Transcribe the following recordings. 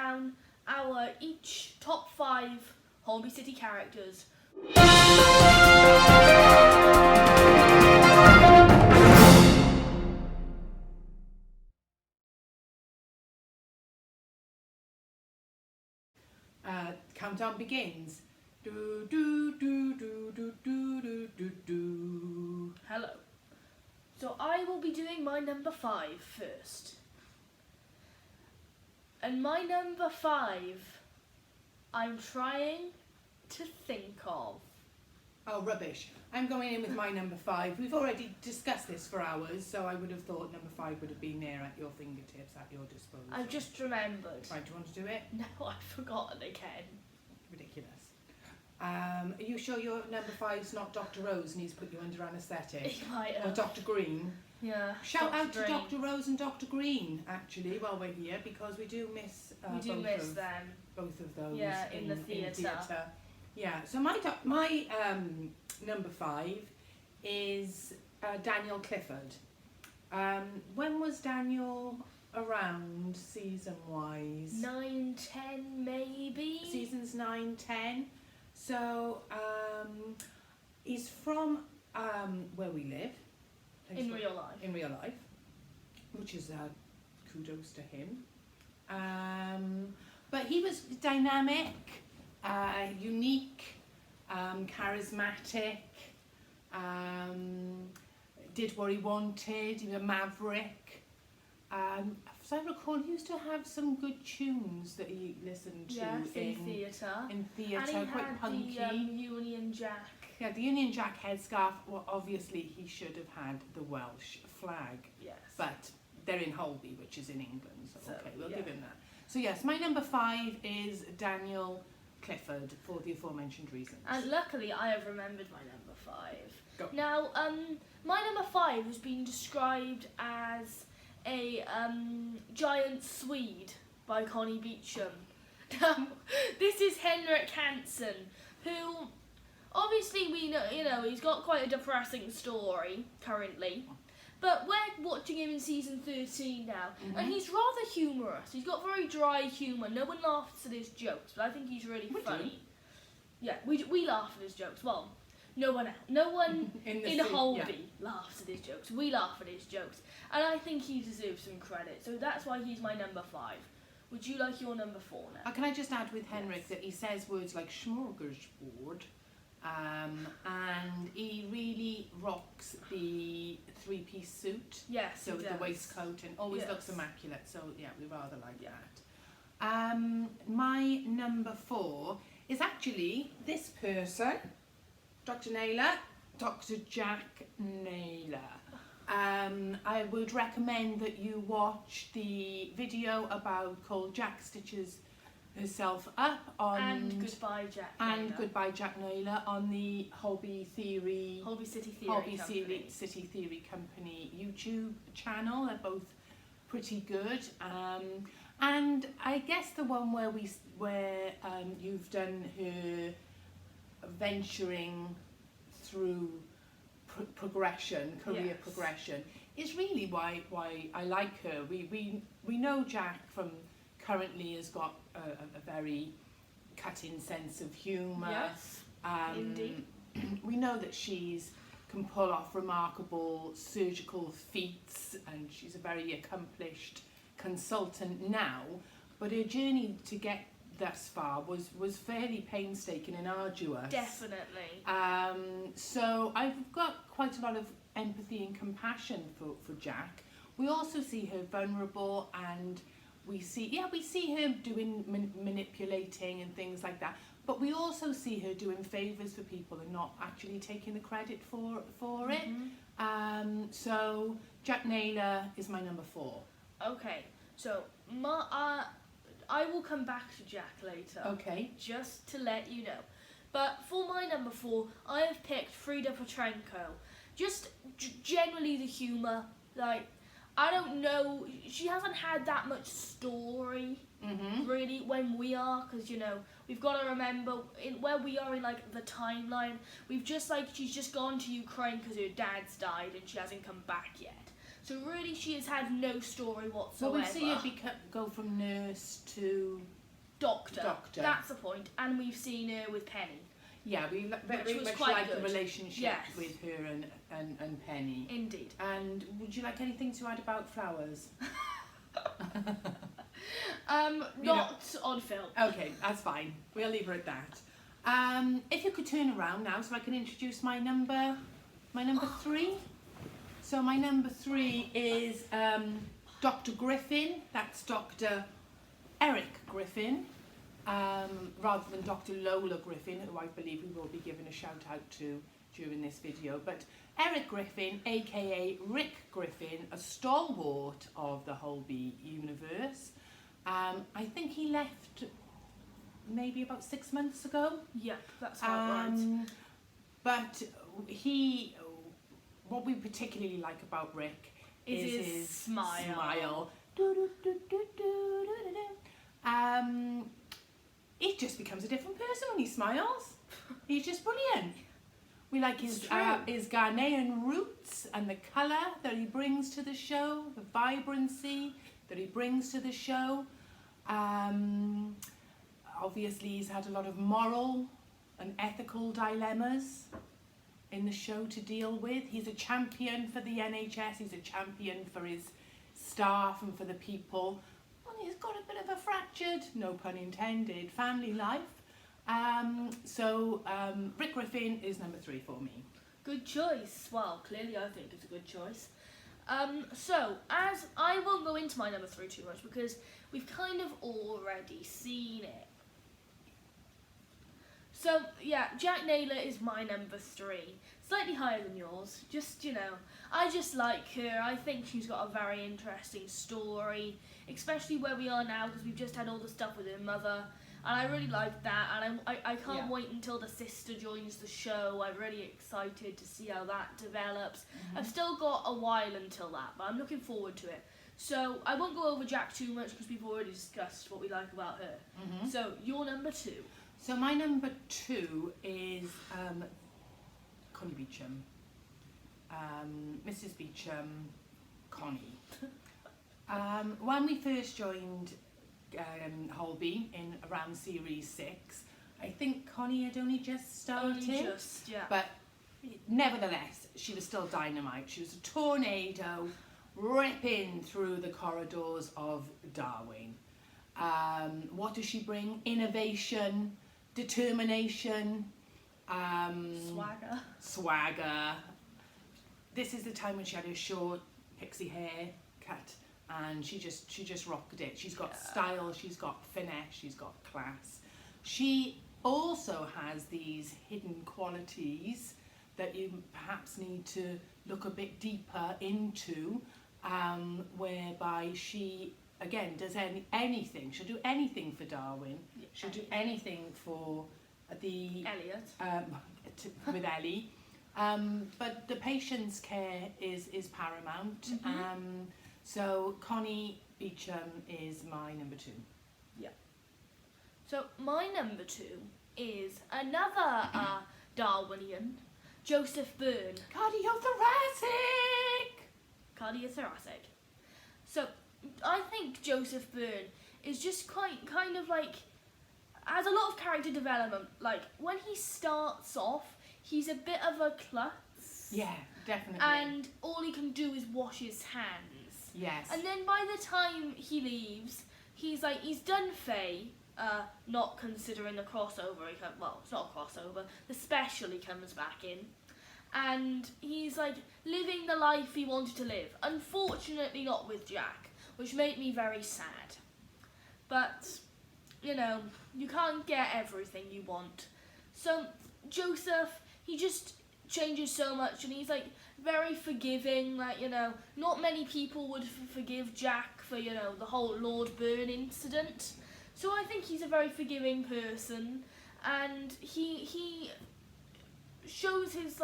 down our each top 5 Holby City characters. Countdown begins. Do do do do do do do do do. Hello. So I will be doing my number 5 first. And my number 5, I'm trying to think of. Oh, rubbish. I'm going in with my number 5. We've already discussed this for hours, so I would have thought number 5 would have been there at your fingertips, at your disposal. I've just remembered. Right, do you want to do it? No, I've forgotten again. Ridiculous. Are you sure your number 5's not Dr. Rose and he's put you under anaesthetic? He might Or have. Dr. Green? Yeah. Shout out to Green. Dr. Rose and Dr. Green, actually, while we're here, because we do miss We do miss them. both of those. Yeah, in the theatre. Yeah, so my number 5 is Daniel Clifford. When was Daniel around season-wise? 9, 10 maybe? Seasons 9, 10. So he's from where we live. In real life. In real life, which is kudos to him. But he was dynamic, unique, charismatic, did what he wanted, he was a maverick. As I recall, he used to have some good tunes that he listened to in theatre. In theatre, And he quite had punky. the Union Jack. Yeah, the Union Jack headscarf. Well, obviously he should have had the Welsh flag, Yes. but they're in Holby, which is in England, so okay, we'll yeah. give him that. So yes, my number 5 is Daniel Clifford for the aforementioned reasons. And luckily I have remembered my number 5. Go. Now, my number 5 has been described as a giant Swede by Connie Beecham. Now, this is Henrik Hansen, who obviously we know, he's got quite a depressing story currently. But we're watching him in season 13 now, and he's rather humorous. He's got very dry humour. No one laughs at his jokes, but I think he's really funny. Yeah, we laugh at his jokes. Well, no one in Holby laughs at his jokes. We laugh at his jokes, and I think he deserves some credit. So that's why he's my number 5. Would you like your number 4 now? Can I just add with Henrik that he says words like smorgasbord, and he really rocks the 3-piece suit. Yes, so he with does. the waistcoat and always looks Yes. immaculate. So yeah, we rather like that. My number 4 is actually this person, Dr. Naylor, Dr. Jack Naylor. I would recommend that you watch the video called Jack Stitches Herself Up on And Goodbye Jack Naylor. Goodbye Jack Naylor on the Holby City Theory City Theory Company YouTube channel. They're both pretty good. And I guess the one where you've done her venturing through progression, career progression, is really why I like her. We know Jack from currently has got a very cutting sense of humour. Yes, indeed. We know that she's can pull off remarkable surgical feats, and she's a very accomplished consultant now. But her journey to get thus far was fairly painstaking and arduous. Definitely. So I've got quite a lot of empathy and compassion for Jack. We also see her vulnerable, and we see her doing manipulating and things like that. But we also see her doing favours for people and not actually taking the credit for it. So Jack Naylor is my number 4. Okay, so I will come back to Jack later. Okay. Just to let you know. But for my number 4, I have picked Frida Petrenko. Just generally the humour. Like, I don't know, she hasn't had that much story really when we are, because we've got to remember where we are in like the timeline. She's just gone to Ukraine because her dad's died and she hasn't come back yet. So really, she has had no story whatsoever. Well, we see her go from nurse to doctor. Doctor. That's the point. And we've seen her with Penny. Yeah, we very much like the relationship with her and Penny. Indeed. And would you like anything to add about flowers? Not on film. Okay, that's fine. We'll leave her at that. If you could turn around now so I can introduce my number 3. So my number 3 is Dr. Griffin. That's Dr. Eric Griffin, rather than Dr. Lola Griffin, who I believe we will be giving a shout out to during this video. But Eric Griffin, aka Rick Griffin, a stalwart of the Holby universe. I think he left maybe about 6 months ago. Yep, that's right. But what we particularly like about Rick is his smile. He just becomes a different person when he smiles. He's just brilliant. We like his Ghanaian roots and the colour that he brings to the show, the vibrancy that he brings to the show. Obviously, he's had a lot of moral and ethical dilemmas in the show to deal with. He's a champion for the NHS. He's a champion for his staff and for the people. And he's got a bit of a fractured, no pun intended, family life. So Rick Griffin is number 3 for me. Good choice. Well, clearly I think it's a good choice. So, as I won't go into my number 3 too much because we've kind of already seen it. So, yeah, Jack Naylor is my number 3. Slightly higher than yours. Just, I just like her. I think she's got a very interesting story, especially where we are now because we've just had all the stuff with her mother. And I really like that, and I can't wait until the sister joins the show. I'm really excited to see how that develops. I've still got a while until that, but I'm looking forward to it. So I won't go over Jack too much because we've already discussed what we like about her. So your number 2. So my number 2 is Connie Beecham. Mrs. Beecham, Connie. When we first joined Holby in around series 6, I think Connie had only just started. But nevertheless, she was still dynamite. She was a tornado ripping through the corridors of Darwin. What does she bring? Innovation, determination, swagger. This is the time when she had her short pixie hair cut. And she just rocked it. She's got style, she's got finesse, she's got class. She also has these hidden qualities that you perhaps need to look a bit deeper into, whereby she, again, does anything. She'll do anything for Darwin. She'll do anything for the Elliot. With Ellie. But the patient's care is paramount. So Connie Beecham is my number 2. Yeah. So my number 2 is another Darwinian, Joseph Byrne. Cardiothoracic. So I think Joseph Byrne is just kind of like, has a lot of character development. Like when he starts off, he's a bit of a klutz. Yeah, definitely. And all he can do is wash his hands. Yes. And then by the time he leaves, he's done Faye, not considering the crossover. It's not a crossover. The special he comes back in. And he's like living the life he wanted to live. Unfortunately not with Jack, which made me very sad. But, you can't get everything you want. So Joseph, he just changes so much, and he's like very forgiving. Not many people would forgive Jack for the whole Lord Byrne incident. So I think he's a very forgiving person, and he shows his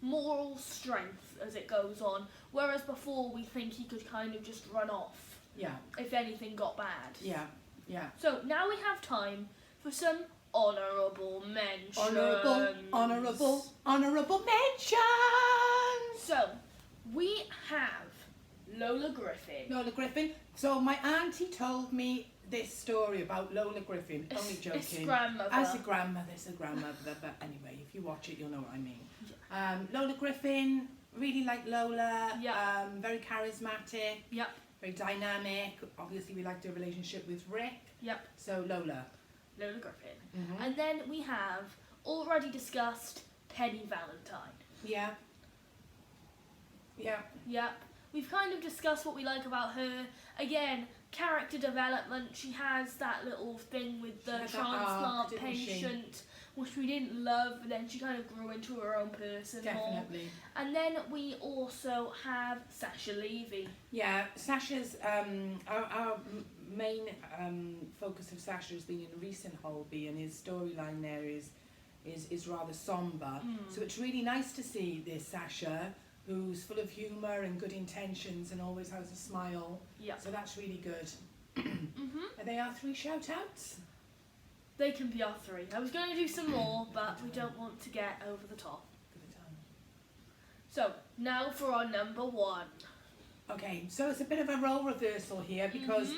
moral strength as it goes on. Whereas before we think he could kind of just run off. Yeah. If anything got bad. Yeah. Yeah. So now we have time for some honourable mentions. Honourable mentions! So, we have Lola Griffin. Lola Griffin. So my auntie told me this story about Lola Griffin. Only joking. It's grandmother. As a grandmother, it's a grandmother. But anyway, if you watch it, you'll know what I mean. Lola Griffin, really like Lola. Yeah. Very charismatic. Yep. Very dynamic. Obviously, we liked her relationship with Rick. Yep. So Lola. Lola Griffin. Mm-hmm. And then we have already discussed Penny Valentine. Yeah. Yeah. Yep. We've kind of discussed what we like about her. Again, character development. She has that little thing with the transplant patient, which we didn't love, but then she kind of grew into her own person. Definitely. More. And then we also have Sasha Levy. Yeah, Sasha's our main focus of Sasha has been in recent Holby, and his storyline there is rather sombre. So it's really nice to see this Sasha, who's full of humour and good intentions and always has a smile. Yeah. So that's really good. Are they our 3 shout-outs? They can be our 3. I was going to do some more, but we don't want to get over the top. So, now for our number 1. Okay, so it's a bit of a role reversal here because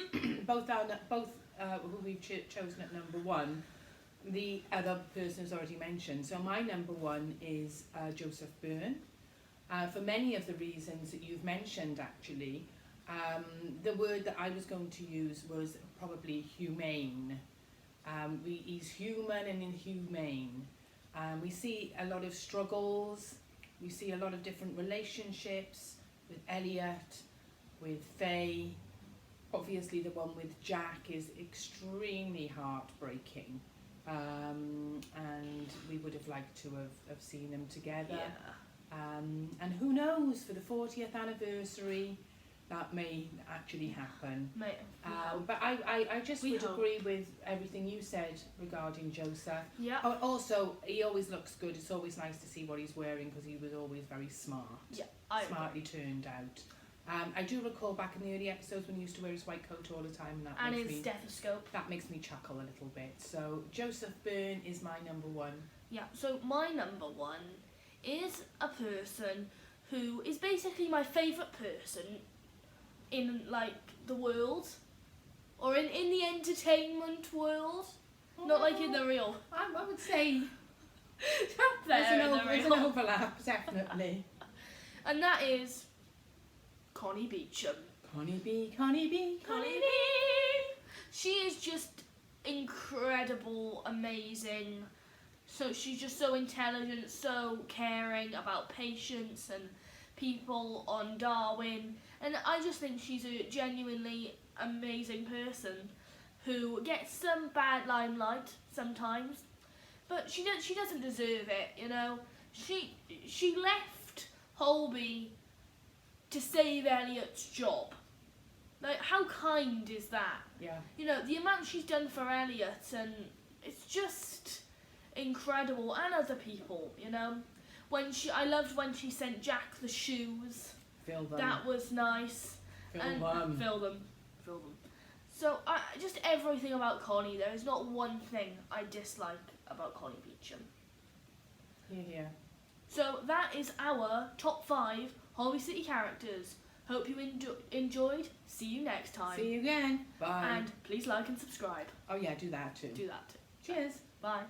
both who we've chosen at number 1, the other person has already mentioned. So my number 1 is Joseph Byrne. For many of the reasons that you've mentioned, actually, the word that I was going to use was probably humane. He's human and inhumane. We see a lot of struggles. We see a lot of different relationships with Elliot, with Faye. Obviously, the one with Jack is extremely heartbreaking. And we would have liked to have seen them together. Yeah. And who knows, for the 40th anniversary, that may actually happen. But I just would agree with everything you said regarding Joseph. Yeah. Also, he always looks good. It's always nice to see what he's wearing because he was always very smart. Yeah. Smartly turned out. I do recall back in the early episodes when he used to wear his white coat all the time. And his stethoscope. That makes me chuckle a little bit. So Joseph Byrne is my number 1. Yeah, so my number 1 is a person who is basically my favourite person in, like, the world. Or in the entertainment world. Not like in the real. I would say there's an overlap, definitely. And that is Connie Beecham. Connie B. She is just incredible, amazing. So she's just so intelligent, so caring about patients and people on Darwin. And I just think she's a genuinely amazing person who gets some bad limelight sometimes, but she doesn't deserve it, you know. She left Holby to save Elliot's job. Like, how kind is that? Yeah. You know, the amount she's done for Elliot, and it's just incredible, and other people, you know. I loved when she sent Jack the shoes. Fill them. That was nice. Fill them. So, just everything about Connie. There is not one thing I dislike about Connie Beecham. Yeah. So that is our top 5 Holby City characters. Hope you enjoyed. See you next time. See you again. Bye. And please like and subscribe. Oh yeah, do that too. Do that too. Cheers. Bye.